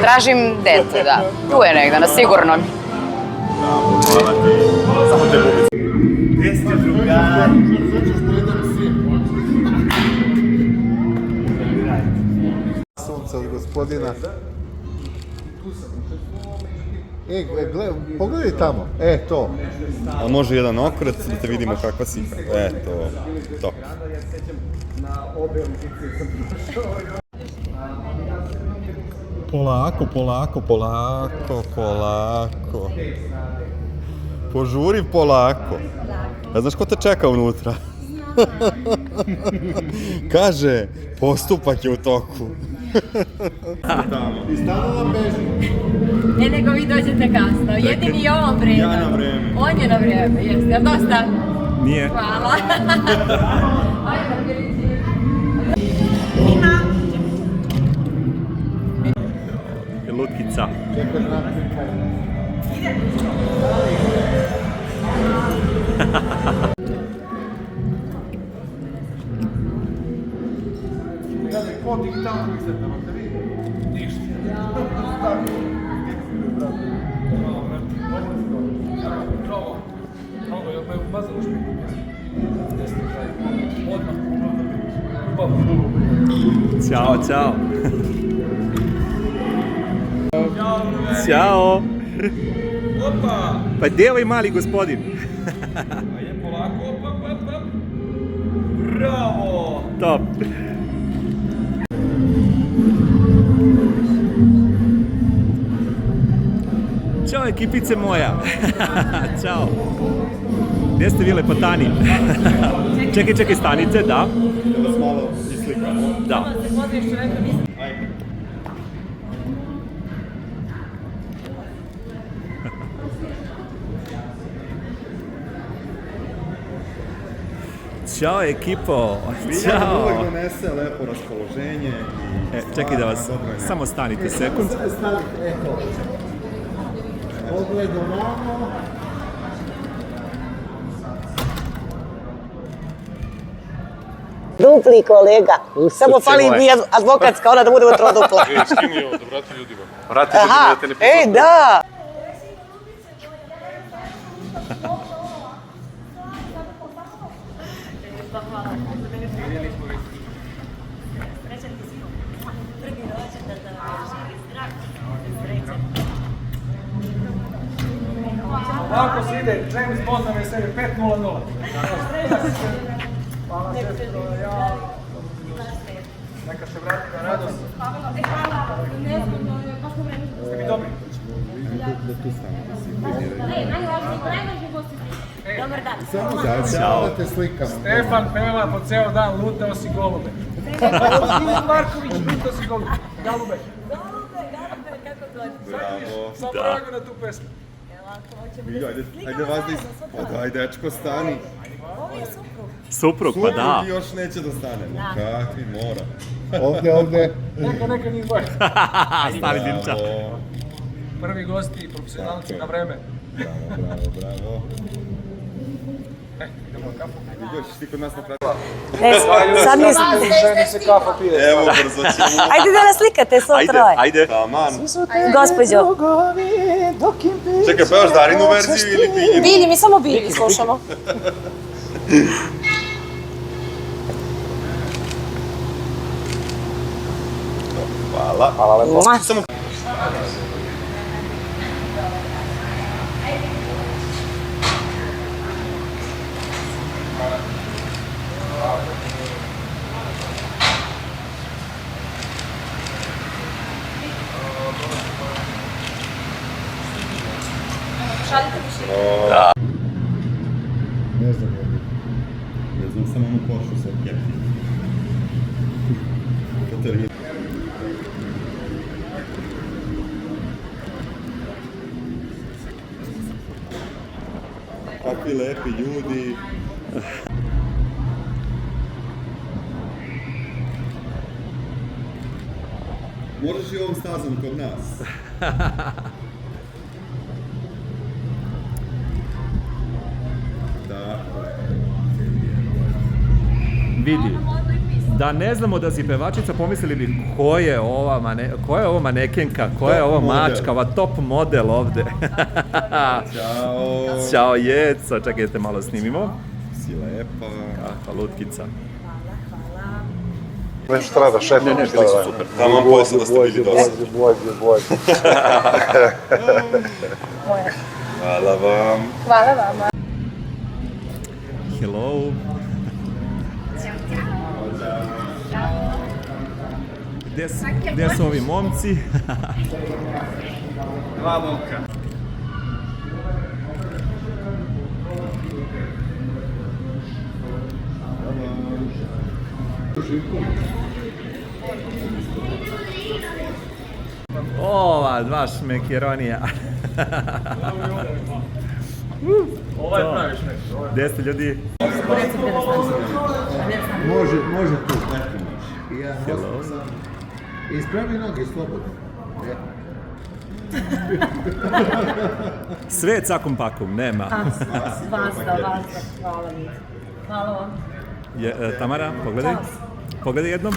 Tražim dete, da. Tu je negdje, na sigurno. Bravo, hvala ti. Samo te bubice. Gdje ste drugar? Sunce od gospodina. Pogledaj tamo. To. A može jedan okret da te vidimo kakva si. To. Polako. Požuri polako. A znaš ko te čeka unutra? Kaže, postupak je u toku. I stanova beži. Ne, nego vi dođete kasno. Jedini je on vreme. Ja na vreme. On je na vreme, jeste. Jel dosta? Nije. Hvala. Lutkica. Ćao. Ćao. Pa gdje je ovaj mali gospodin? Ajde, polako, op. Bravo! Top. Ćao ekipice moja. Ćao. Gdje ste vi lepotani? Čekaj, stanice, da. Da vas malo islikamo. Da. Ćao ekipo, ćao! Uvijek donese lepo raspoloženje. Čekaj da vas, samo stanite sekund. Pogled ovamo. Dupli kolega. Samo fali mi advokatska, ona da budemo trodupla. Skini ovo, da vrati ljudima. Vrati ljudima da te ne pisao. Da! Ovako se ide, James Bond nam je sebi 5:00. Hvala sestro, neka se vrati na radost. Ste mi dobri? Dobar dan. Samo da te slikamo. Stefan peva po ceo dan, lutao si golube. Marković, lutao si golube. Galube. Kako god. Bravo. Samo rago na tu pesmu. Ajde vas da daj dečko stani. Ovo je suprug. Suprug, pa da. Suprug još neće da stanemo. Kakvi mora. Ovdje. Neka njih dvoje. Stari Dinča. Prvi gosti i profesionalci na vreme. Bravo. Idemo na kafu. Vidiš, ti kod nas napravi. Sad mi... Ženi se kafa pije. Evo, brzo ćemo. Ajde da nas slikate svo troje. Ajde. Taman. Gospođo. Čekaj, pevaš Darinu verziju ili Bilji? Bili, mi samo Bili slušamo. Hvala. Hvala lepo. Samo... Da. Ne znam. Ne znam, samo onu košu sa kepi. Katarina. Kakvi lepi ljudi. Možeš i ovom stazom kod nas. Tako je. Vidi. Da ne znamo da si pevačica, pomislili bi ko je ovo manekenka, ko je ovo mačka, ova top model ovde. Ćao. Ćao Jeco, čekajte malo snimimo. Si lepa. Kakva lutkica. Nešto treba, šef. Ne, bili su super. Taman posle da ste bili dosta. Bolje. Hvala vam. Hvala vama. Hello. Gdje su ovi momci? Dva momka. Ova dva šmekeronija. Ovo je pravi šmek. Gdje ste ljudi? Može tu, nešto imaš. Ja, Hello. ispravi noge, slobodno. Sve cakum pakum, nema. Vazda, hvala mi. Hvala vam. Tamara, pogledaj. Pogledaj jednom.